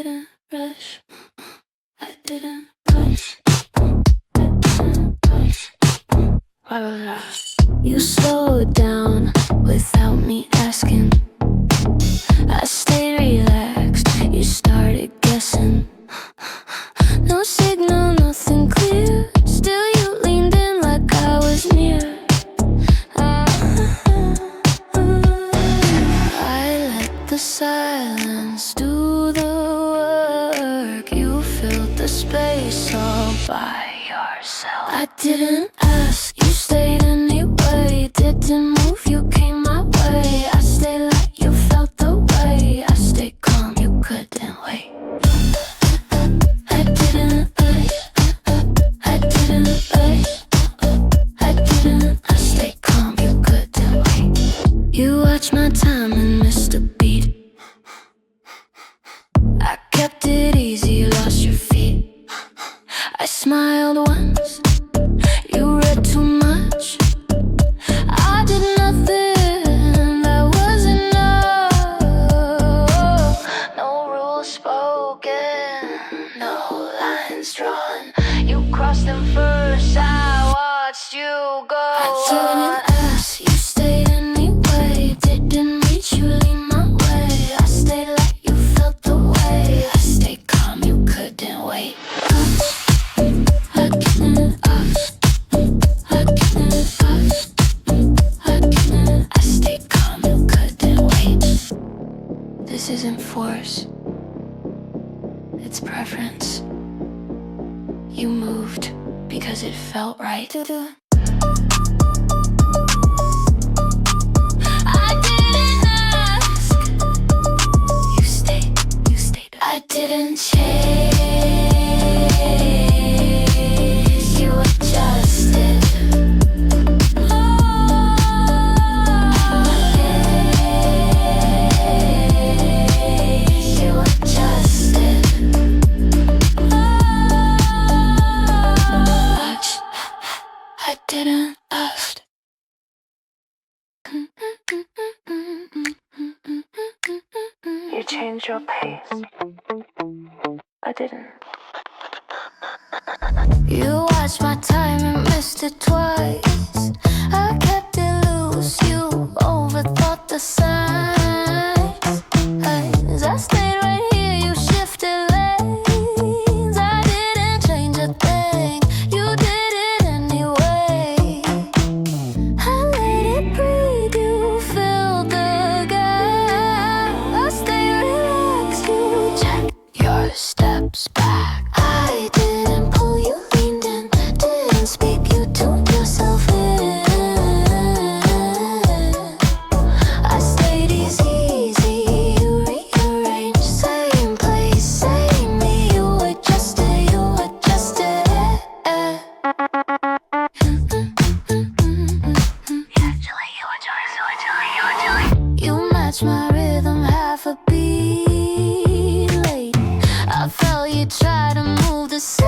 didn't rush. I didn't rush. I didn't rush. Blah, blah, blah. You slowed down without me asking. I stayed relaxed, you started guessing. No signal, nothing clear. Still you leaned in like I was near. I let the silence do the work. You filled the space all by yourself. I didn't ask, you stayed anyway. Didn't move, you came my way. I stayed like you felt the way. I stayed calm, you couldn't wait. I didn't I didn't I stayed calm, you couldn't wait. You watched my time and missed a beat. I kept it easy, lost your feet. I smiled once, you read too much. I did nothing, that was enough. No rules spoken, no lines drawn. You crossed them first, I watched you go. I didn't ask, you stayed anyway. Didn't reach, you leaned my way. I stayed like you felt the way. I stayed calm, you couldn't wait. I didn't ask, I didn't ask, I didn't. I stayed calm, you couldn't wait. This isn't force, it's preference. You moved because it felt right. I didn't ask, you stayed, you stayed. I didn't chase, you adjusted. You adjusted. I didn't ask. You changed your pace. I didn't. You watched my time and missed it twice. I kept it loose, you overthought the signs. I stayed right here, you shifted lanes. I didn't change a thing, you did it anyway. I let it breathe, you filled the gap. I stay relaxed, you check your steps back. I didn't pull, you leaned in. Didn't speak, you tuned yourself in. I stayed easy, you rearranged. Same place, same me. You adjusted, you adjusted. You matched my rhythm half a beat late. I felt you try to move the same.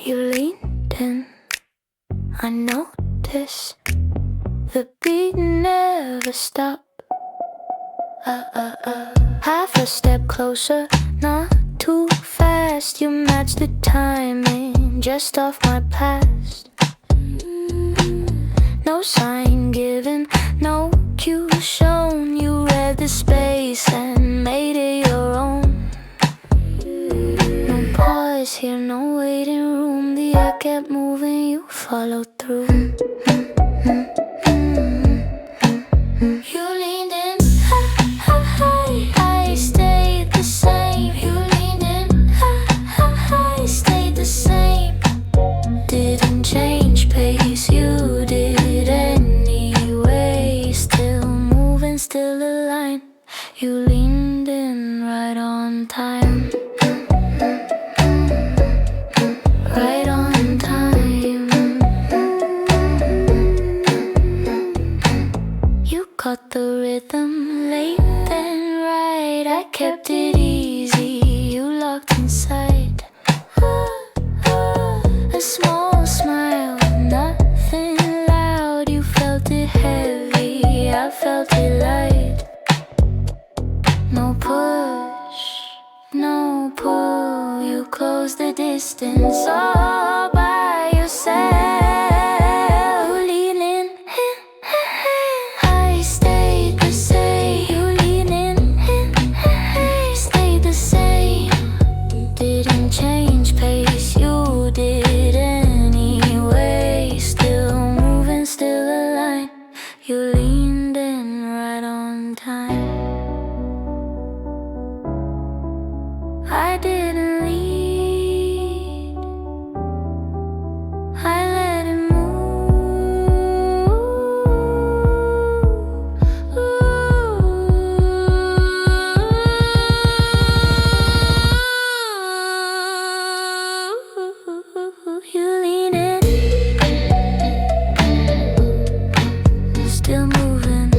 You leaned in, I noticed the beat never stopped. Half a step closer, not too fast. You matched the timing, just off my past. No sign given, no cue shown. You read the space and made it your own. No pause here, no waiting room. The air kept moving, you followed through. You leaned in, I stayed the same. You leaned in, I stayed the same. Didn't change pace, you did anyway. Still moving, still aligned. You leaned in right on time. Right on time. You caught the rhythm late and right. I kept it easy, you locked inside. A small smile, nothing loud. You felt it heavy, I felt it light. No push, no pull. You closed the distance all by yourself. Lean in, I stayed the same. You lean in, I stayed the same. Didn't change pace, you did anyway. Still moving, still aligned. You leaned in right on time. I didn't lead, I let it move. You lean in, still moving.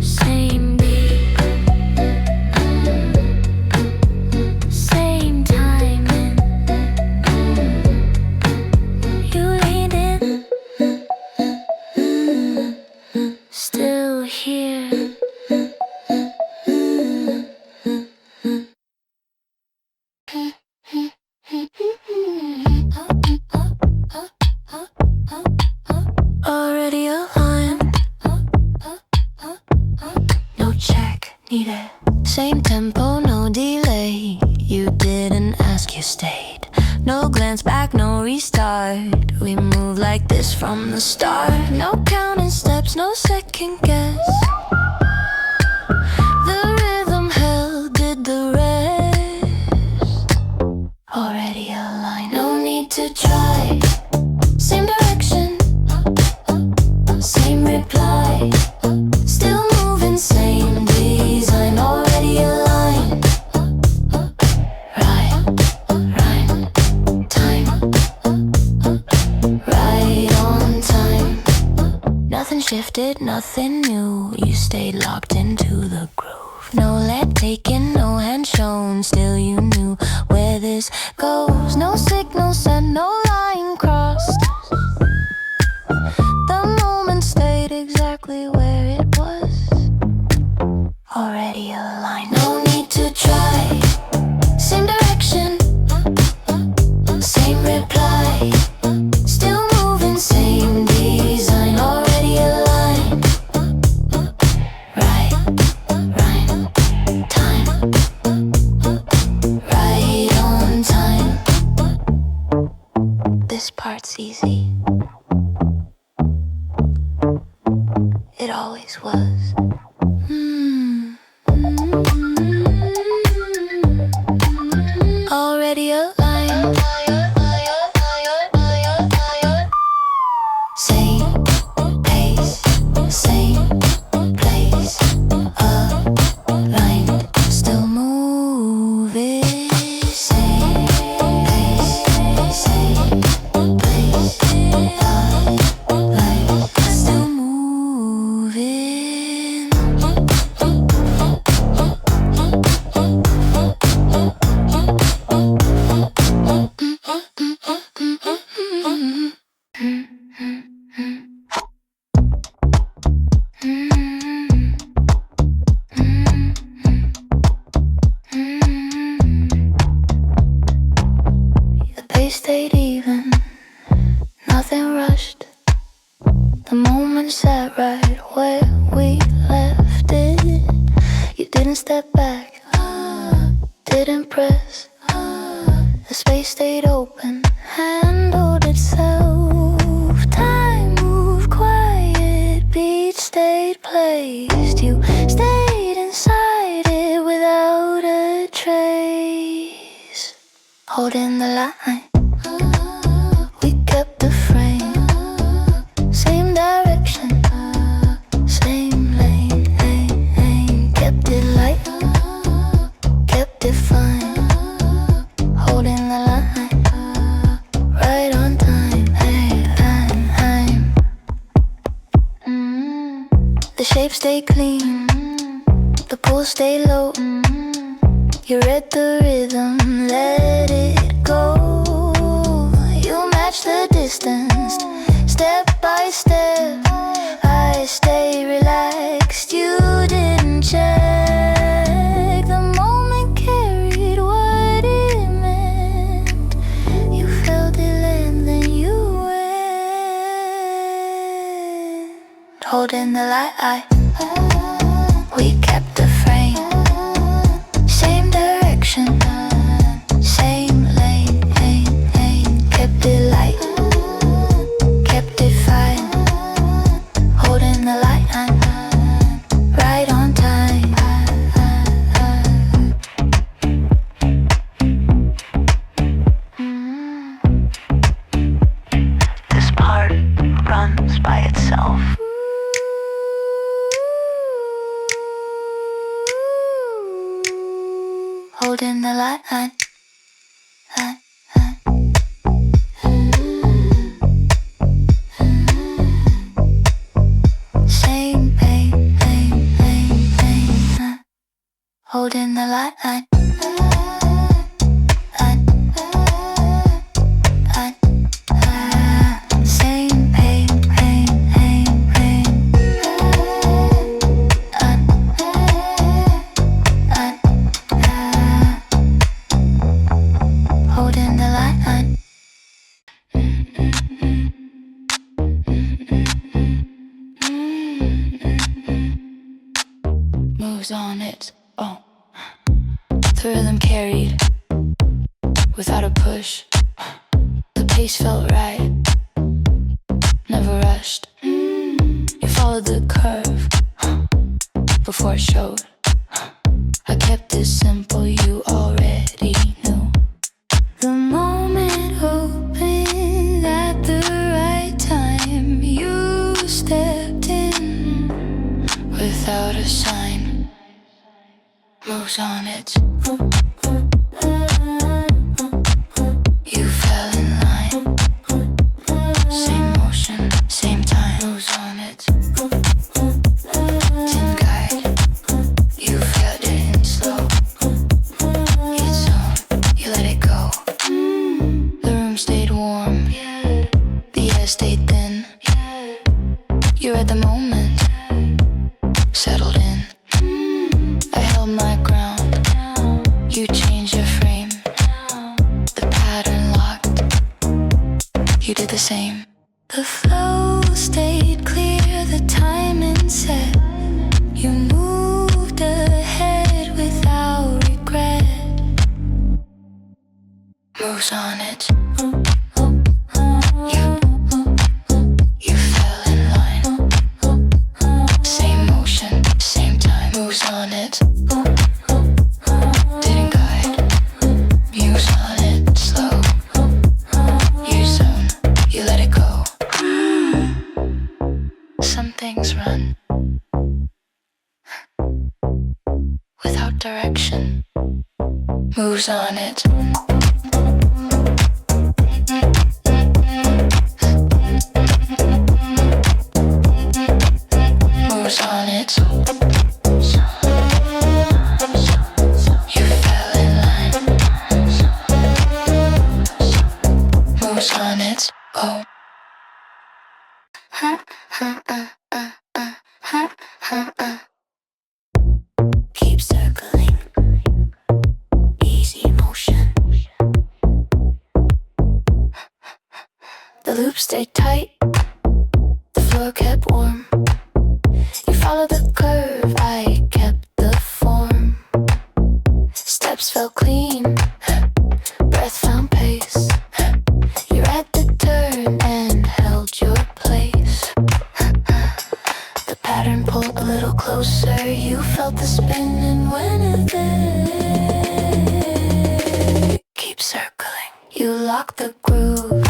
Same beat, same timing. You leaned in, still here. Already aligned. No check needed. Same tempo, no delay. You didn't ask, you stayed. No glance back, no restart. We moved like this from the start. No counting steps, no second guess. The rhythm held, did the rest. Already aligned, no need to try. Same direction, same reply. Still moving, same design. Already aligned. Right, time. Right on time. Nothing shifted, nothing new. You stayed locked into the groove. No lead taken, no hand shown. Still you knew where this goes. No signal sent, no line crossed. The moment stayed exactly where it was. Already aligned, no need to try. Same direction, same reply. Still moving, same design. Already aligned. Right, time. Right on time. This part's easy. It always was. Already aligned. Same pace, same place. Aligned, still moving. Same pace, same place. Aligned, still moving. pace stayed even, nothing rushed. The moment sat right where we left it. You didn't step back, didn't press. The space stayed open, handled itself. Time moved quiet, beats stayed placed. You stayed inside it without a trace. Holding the line, we kept the frame. Same direction, same lane. Kept it light, kept it fine. Holding the line, right on time. The shape stayed clean, the pull stayed low. You read the rhythm, let it go. You matched the distance, step by step. I stay relaxed, you didn't check. The moment carried what it meant. You felt it land, then you went. Holding the light, we kept the frame. Same direction, same lane. Kept it light, kept it fine. Holding the line, right on time. This part runs by itself. Holding the line. Same pain. Holding the line. Same pain. Holding the line. Moves on it, oh. The rhythm carried, without a push. The pace felt right, never rushed. You followed the curve, before it showed. I kept it simple, you already knew. The moment opened at the right time. You stepped in without a sign. Moves on it. You fell in line. Same motion, same time. Moves on it. Didn't guide. You felt it in slow. Its own, you let it go. The room stayed warm. The air stayed thin. You read the moment. Settled in. I held my ground. You changed your frame. The pattern locked. You did the same. The flow stayed clear, the timing set. You moved ahead without regret. Moves on it. You fell in line. Same motion, same time. Moves on it. Didn't guide. Moves on it, slow. You zone, you let it go. Some things run without direction. Moves on it. Moves on it. You fell in line. Moves on it. Oh. Keep circling. Easy motion. loop stayed tight, the floor kept warm. You followed the curve, I kept the form. Steps felt clean, breath found pace. You read the turn and held your place. The pattern pulled a little closer, you felt the spin, and when it did, keep circling. You locked the groove,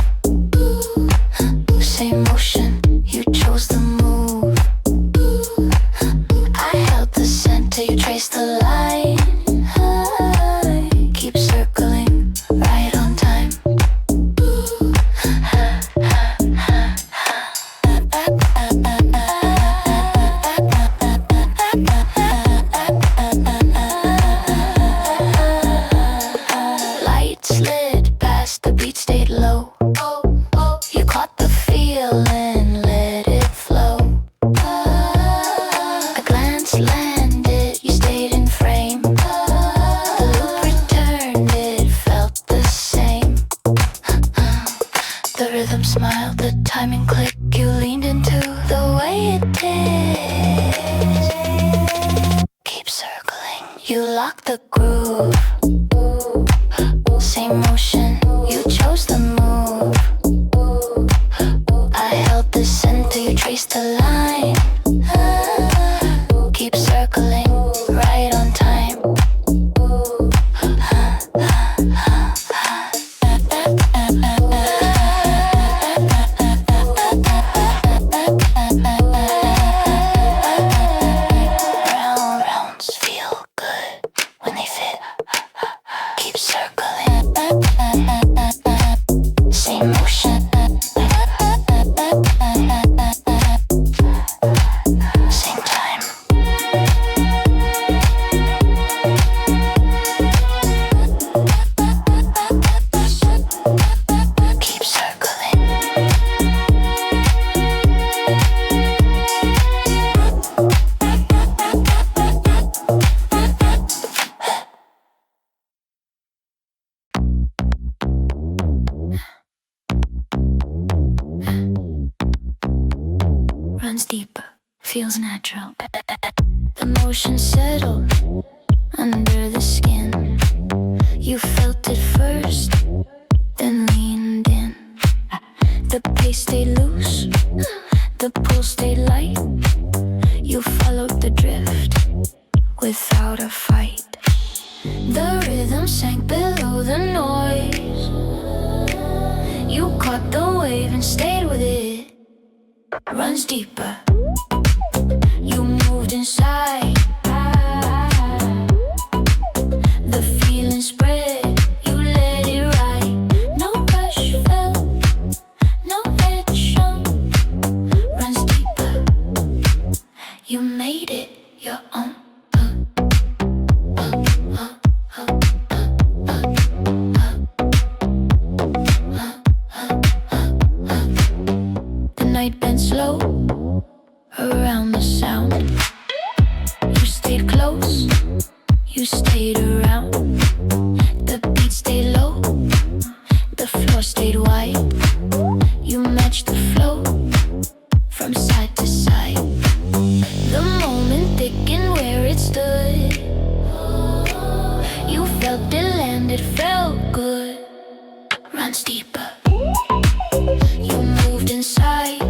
same motion, you chose the move. I held the center, you traced the line. Keep circling, right on time. Light slid past, the beat stayed low. You caught the feel and let it flow. A glance landed, you stayed in frame. The loop returned, it felt the same. The rhythm smiled, the timing clicked. You leaned into the way it did. Keep circling, you locked the groove. Same motion, you chose the move. I held the center, you traced the line. Keep circling, right on time. Rounds feel good when they fit. Keep circling. Same motion. Same time. Keep circling. Runs deeper, feels natural. The motion settled under the skin. You felt it first, then leaned in. The pace stayed loose, the pull stayed light. You followed the drift without a fight. The rhythm sank below the noise. You caught the wave and stayed with it. Runs deeper. You moved inside. The feeling spread. You let it ride. No rush felt, no edge shown. Runs deeper. You made it your own. The night bent slow around the sound. You stayed close, you stayed around. The beat stayed low, the floor stayed wide. You matched the flow from side to side. The moment thickened where it stood. You felt it land, it felt good. Runs deeper. You moved inside.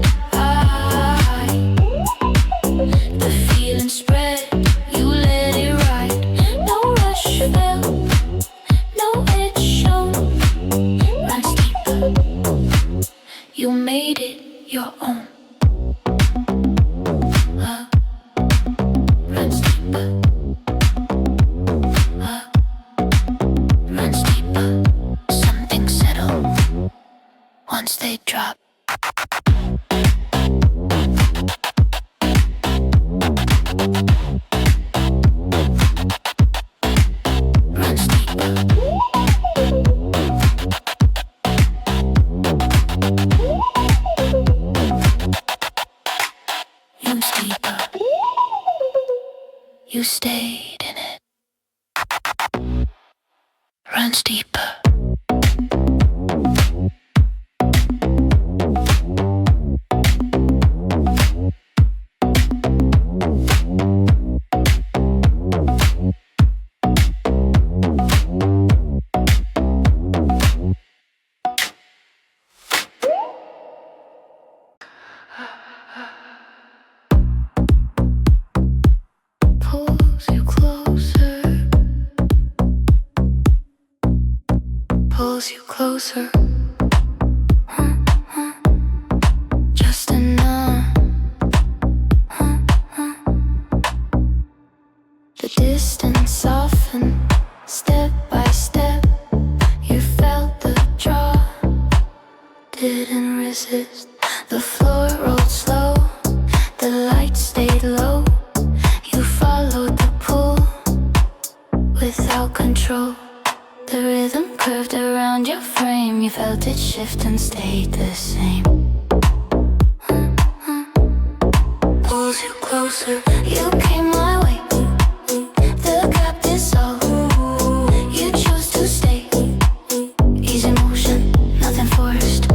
The feeling spread. You let it ride. No rush felt, no edge shown. Runs deeper. You made it your own. Runs deeper. Runs deeper. Something settled once they drop. Runs deeper. Runs deeper. You stayed in it. Runs deeper. closer. Just enough. The distance softened, step by step. You felt the draw, didn't resist. The floor rolled slow, the lights stayed low. You followed the pull without control. The rhythm curved around your frame. You felt it shift and stayed the same. Pulls you closer, you came my way. The gap dissolved, you chose to stay. Easy motion, nothing forced.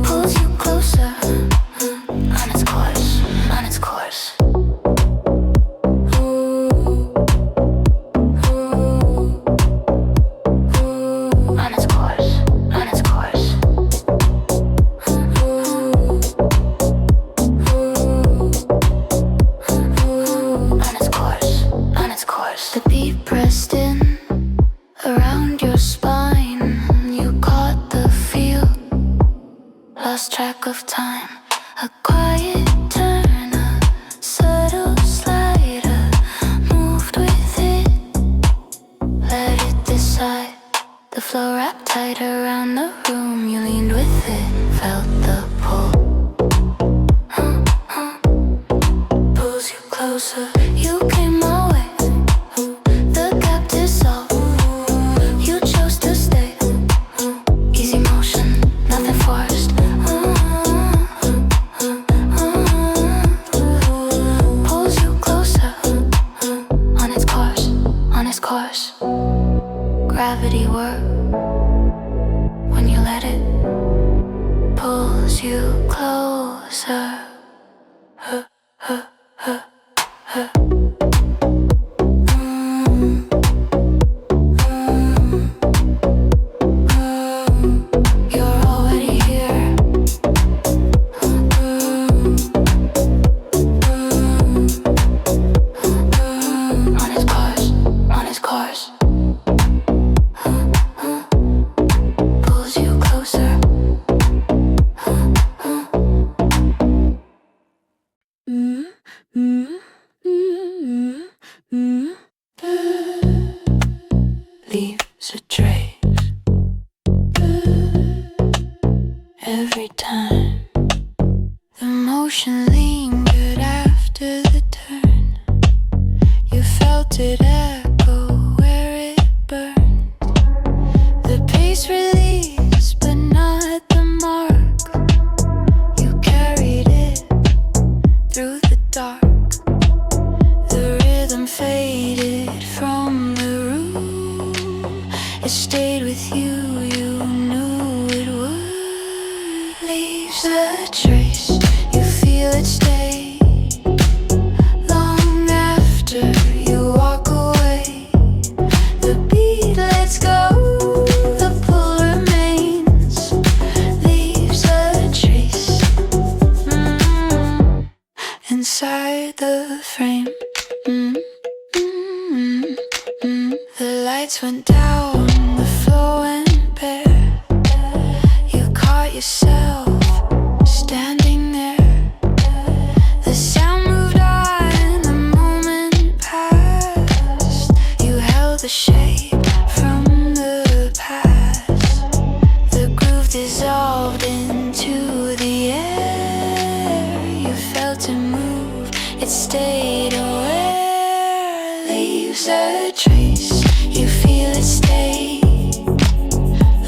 Pulls you closer, on its course, on its course. On its course, on its course. The beat pressed in around your spine. You caught the feel, lost track of time. A quiet turn, a subtle slider. Moved with it, let it decide. The flow wrapped tight around the room. You leaned with it, felt the pull. Pulls you closer, you came my way. The gap dissolved, you chose to stay. Easy motion, nothing forced. Pulls you closer, on its course, on its course. Gravity work when you let it. Pulls you closer. You're already here. On its course, on its course. Pulls you closer. Leaves a trace every time. The motion lingered after the turn. You felt it echo where it burned. The pace released, but not the mark. You carried it through the dark. The rhythm faded from the room. It stayed with you, you knew it would. Leaves a trace, you feel it stay. Long after you walk away, the beat lets go, the pull remains. Leaves a trace inside the frame. The lights went down, the floor went bare. You caught yourself standing there. The sound moved on, the moment passed. You held the shape from the past. The groove dissolved into the air. You felt it move, it stayed aware. Leaves a trace, you feel it stay.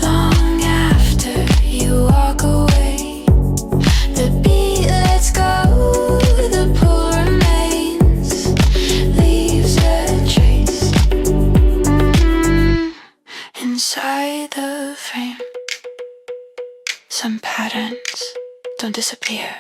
Long after you walk away, the beat lets go, the pull remains. Leaves a trace inside the frame. Some patterns don't disappear.